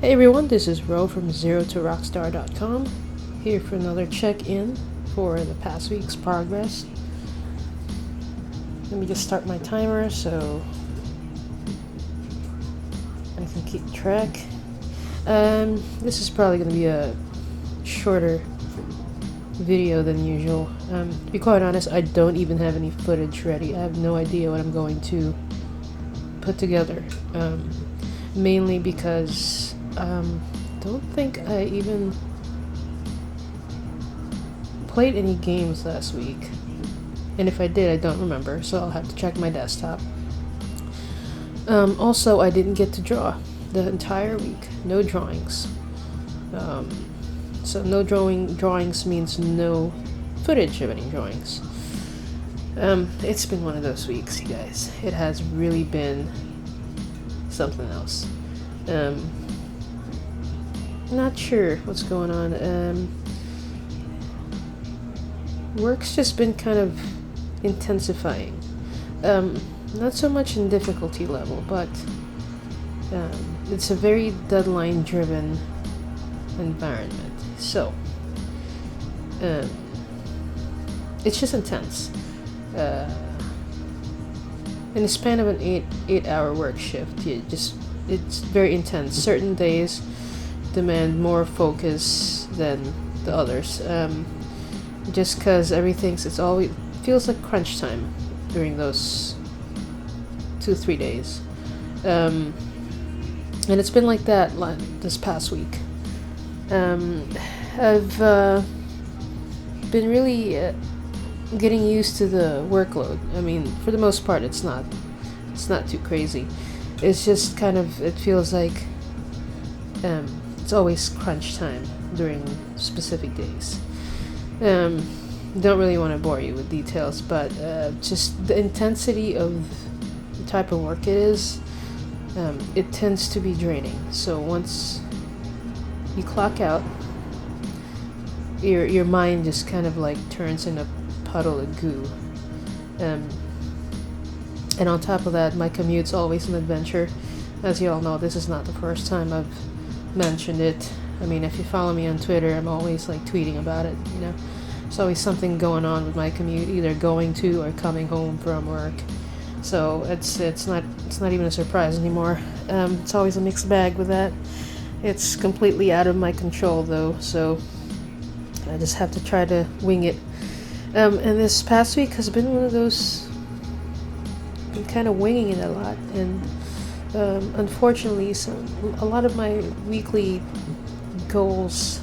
Hey everyone, this is Ro from ZeroToRockstar.com, here for another check-in for the past week's progress. Let me just start my timer so I can keep track. This is probably going to be a shorter video than usual. To be quite honest, I don't even have any footage ready. I have no idea what I'm going to put together. Mainly because don't think I even played any games last week. And if I did, I don't remember, so I'll have to check my desktop. Also, I didn't get to draw the entire week. No drawings. So no drawings means no footage of any drawings. It's been one of those weeks, you guys. It has really been something else. Not sure what's going on. Work's just been kind of intensifying. Not so much in difficulty level, but it's a very deadline-driven environment. So, it's just intense. In the span of an eight-hour work shift, it's very intense. Certain days demand more focus than the others. Just because it always feels like crunch time during those 2-3 days. And it's been like that this past week. I've been really getting used to the workload. I mean, for the most part, it's not too crazy. It's just it feels like it's always crunch time during specific days. Don't really want to bore you with details, but just the intensity of the type of work it is, it tends to be draining. So once you clock out, your mind just turns in a puddle of goo. And on top of that, my commute's always an adventure. As you all know, this is not the first time I've mentioned it. I mean, if you follow me on Twitter, I'm always tweeting about it, you know. There's always something going on with my commute, either going to or coming home from work. So it's not even a surprise anymore. It's always a mixed bag with that. It's completely out of my control though, so I just have to try to wing it. And this past week has been one of those, been kind of winging it a lot, and unfortunately, a lot of my weekly goals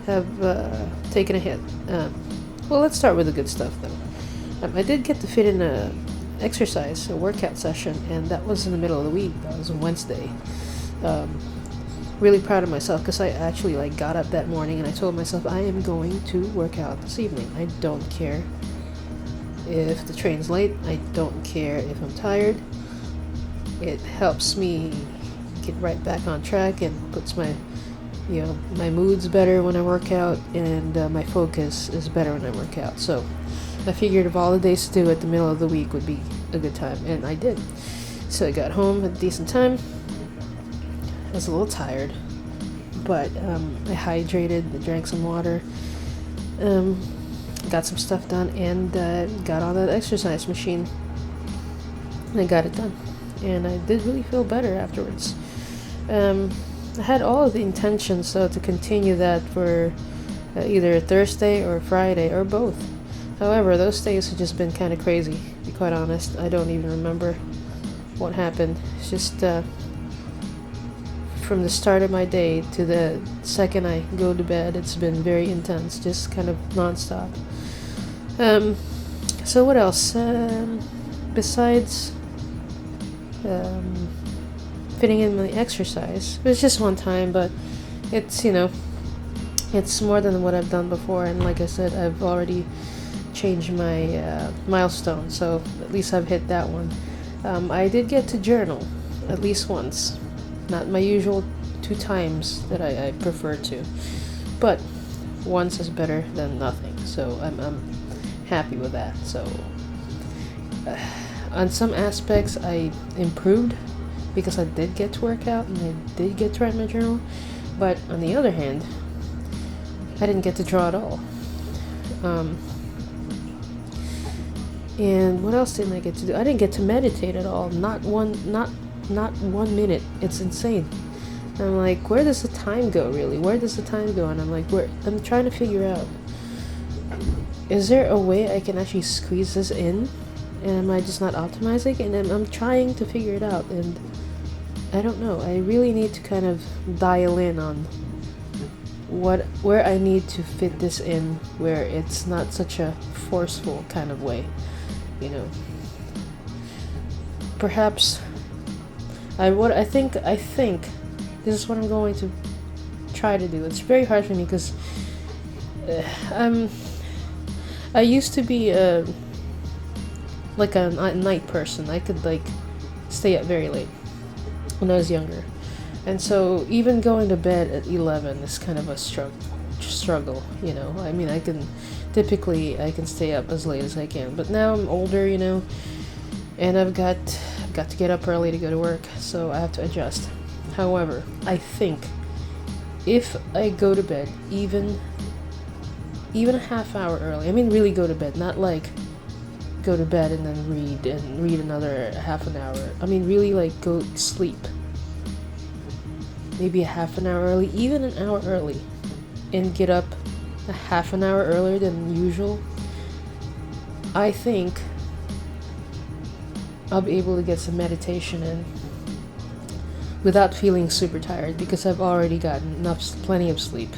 have taken a hit. Well, let's start with the good stuff though. I did get to fit in a workout session, and that was in the middle of the week. That was on Wednesday. Really proud of myself because I actually got up that morning and I told myself I am going to work out this evening. I don't care if the train's late. I don't care if I'm tired. It helps me get right back on track and puts my mood's better when I work out, and my focus is better when I work out. So I figured of all the days to do it, the middle of the week would be a good time, and I did. So I got home at a decent time. I was a little tired, but I hydrated, I drank some water, got some stuff done, and got on that exercise machine. And I got it done, and I did really feel better afterwards. I had all of the intentions to continue that for either Thursday or Friday or both. However, those days have just been kind of crazy, to be quite honest. I don't even remember what happened. It's just from the start of my day to the second I go to bed, it's been very intense, just kind of non-stop. So what else? Besides fitting in the exercise, it was just one time, but it's it's more than what I've done before, and like I said, I've already changed my milestone, so at least I've hit that one. I did get to journal at least once. Not my usual 2 times that I prefer to, but once is better than nothing, so I'm happy with that. So on some aspects I improved because I did get to work out and I did get to write my journal. But on the other hand, I didn't get to draw at all. And what else didn't I get to do? I didn't get to meditate at all. Not 1 minute. It's insane. I'm like, where does the time go, really? Where does the time go? And I'm like, I'm trying to figure out, is there a way I can actually squeeze this in? And am I just not optimizing? And then I'm trying to figure it out, and I don't know. I really need to kind of dial in on where I need to fit this in, where it's not such a forceful kind of way, you know. Perhaps I think this is what I'm going to try to do. It's very hard for me because I used to be like a night person. I could like stay up very late when I was younger, and so even going to bed at 11 is kind of a struggle, you know. I mean, I can stay up as late as I can, but now I'm older, you know, and I've got to get up early to go to work, so I have to adjust. However, I think if I go to bed even a half hour early, I mean really go to bed, not like go to bed and then read another half an hour. I mean really like go sleep. Maybe a half an hour early, even an hour early, and get up a half an hour earlier than usual. I think I'll be able to get some meditation in without feeling super tired, because I've already gotten plenty of sleep.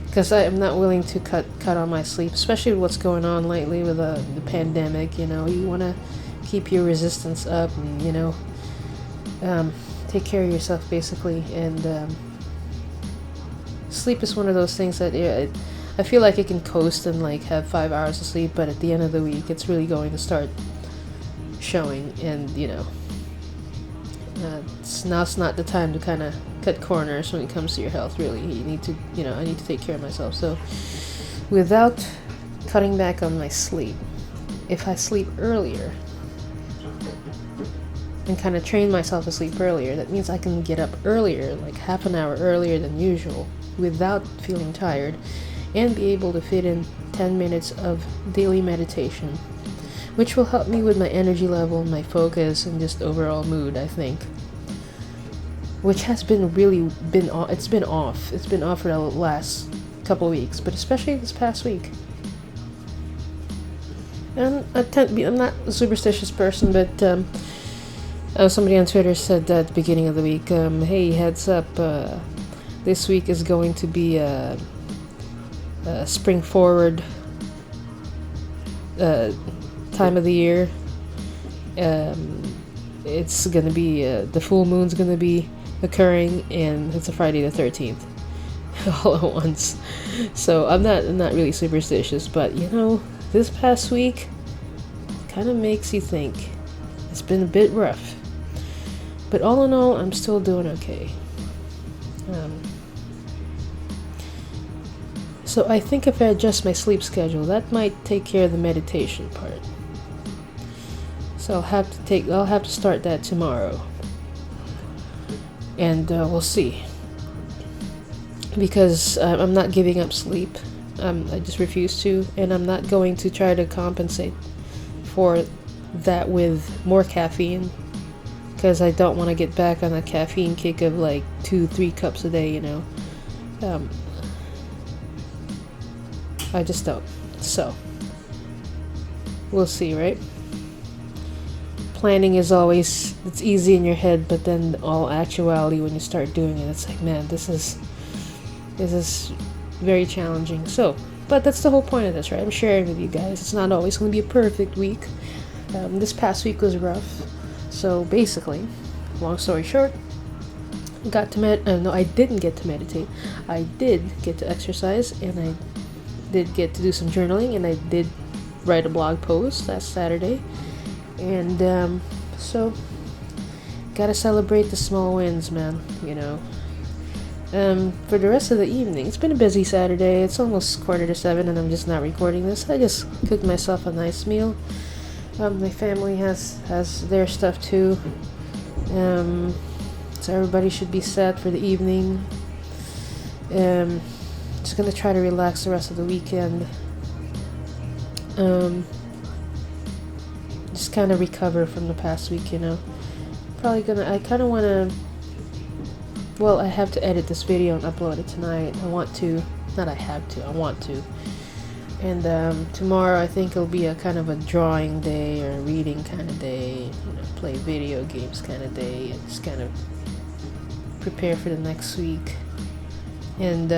Because I am not willing to cut on my sleep, especially with what's going on lately with the pandemic. You know, you want to keep your resistance up, and you know, take care of yourself basically. And sleep is one of those things that I feel like I can coast and like have 5 hours of sleep, but at the end of the week, it's really going to start showing. And you know, it's not the time to kind of cut corners when it comes to your health. Really, you need to, you know, I need to take care of myself. So without cutting back on my sleep, if I sleep earlier and kind of train myself to sleep earlier, that means I can get up earlier, like half an hour earlier than usual, without feeling tired, and be able to fit in 10 minutes of daily meditation, which will help me with my energy level, my focus, and just overall mood, I think. Which has been off. It's been off for the last couple of weeks, but especially this past week. And I'm not a superstitious person, but somebody on Twitter said at the beginning of the week, hey, heads up, this week is going to be a spring forward time of the year. It's going to be, the full moon's going to be occurring, and it's a Friday the 13th all at once. So I'm not really superstitious, but you know, this past week kind of makes you think. It's been a bit rough, but all in all, I'm still doing okay. So I think if I adjust my sleep schedule, that might take care of the meditation part. So I'll have to start that tomorrow, and we'll see. Because I'm not giving up sleep. I just refuse to, and I'm not going to try to compensate for that with more caffeine, because I don't want to get back on a caffeine kick of like 2-3 cups a day, you know. I just don't. So we'll see, right? Planning is always, it's easy in your head, but then all actuality, when you start doing it, it's like, man, this is very challenging. So, but that's the whole point of this, right? I'm sharing with you guys. It's not always going to be a perfect week. This past week was rough. So basically, long story short, I didn't get to meditate. I did get to exercise, and I did get to do some journaling, and I did write a blog post last Saturday. And so gotta celebrate the small wins, man, you know. For the rest of the evening, it's been a busy Saturday. It's almost 6:45, and I'm just not recording this. I just cooked myself a nice meal. My family has their stuff too. So everybody should be set for the evening. Just gonna try to relax the rest of the weekend. Just kind of recover from the past week, I kind of want to, I have to edit this video and upload it tonight. I want to. And tomorrow I think it'll be a kind of a drawing day or a reading kind of day, play video games kind of day, and just kind of prepare for the next week. And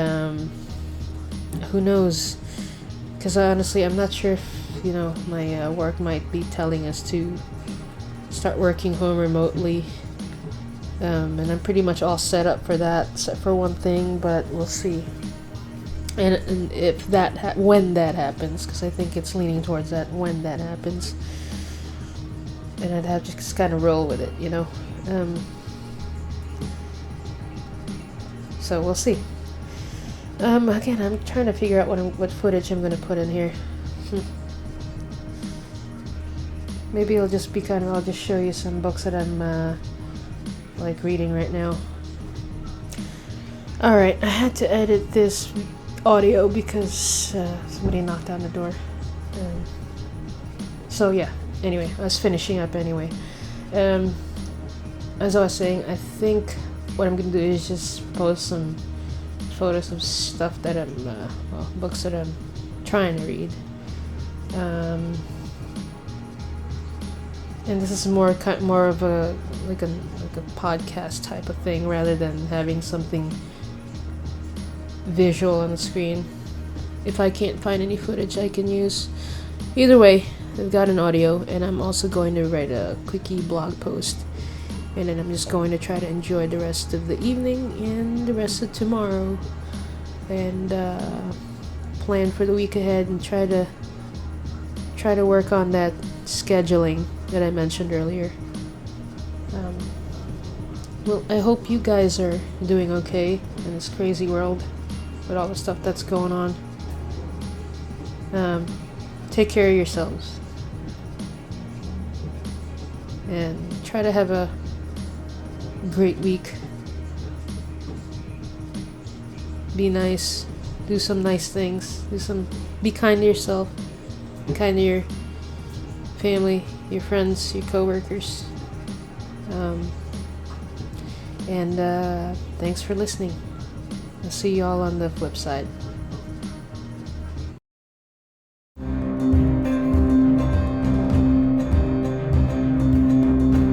who knows, because honestly I'm not sure if my work might be telling us to start working home remotely, and I'm pretty much all set up for that except for one thing, but we'll see. And if when that happens, because I think it's leaning towards that when that happens, and I'd have to just kind of roll with it, so we'll see. Again, I'm trying to figure out what footage I'm going to put in here. Maybe it'll just be I'll just show you some books that I'm reading right now. Alright, I had to edit this audio because somebody knocked on the door. So yeah, anyway, I was finishing up anyway. As I was saying, I think what I'm going to do is just post some photos of stuff that I'm, books that I'm trying to read. And this is more of a podcast type of thing rather than having something visual on the screen. If I can't find any footage I can use. Either way, I've got an audio, and I'm also going to write a quickie blog post. And then I'm just going to try to enjoy the rest of the evening and the rest of tomorrow. And plan for the week ahead and try to work on that scheduling that I mentioned earlier. I hope you guys are doing okay in this crazy world with all the stuff that's going on. Take care of yourselves. And try to have a great week. Be nice. Do some nice things. Be kind to yourself. Be kind to your family, your friends, your coworkers. And thanks for listening. I'll see you all on the flip side.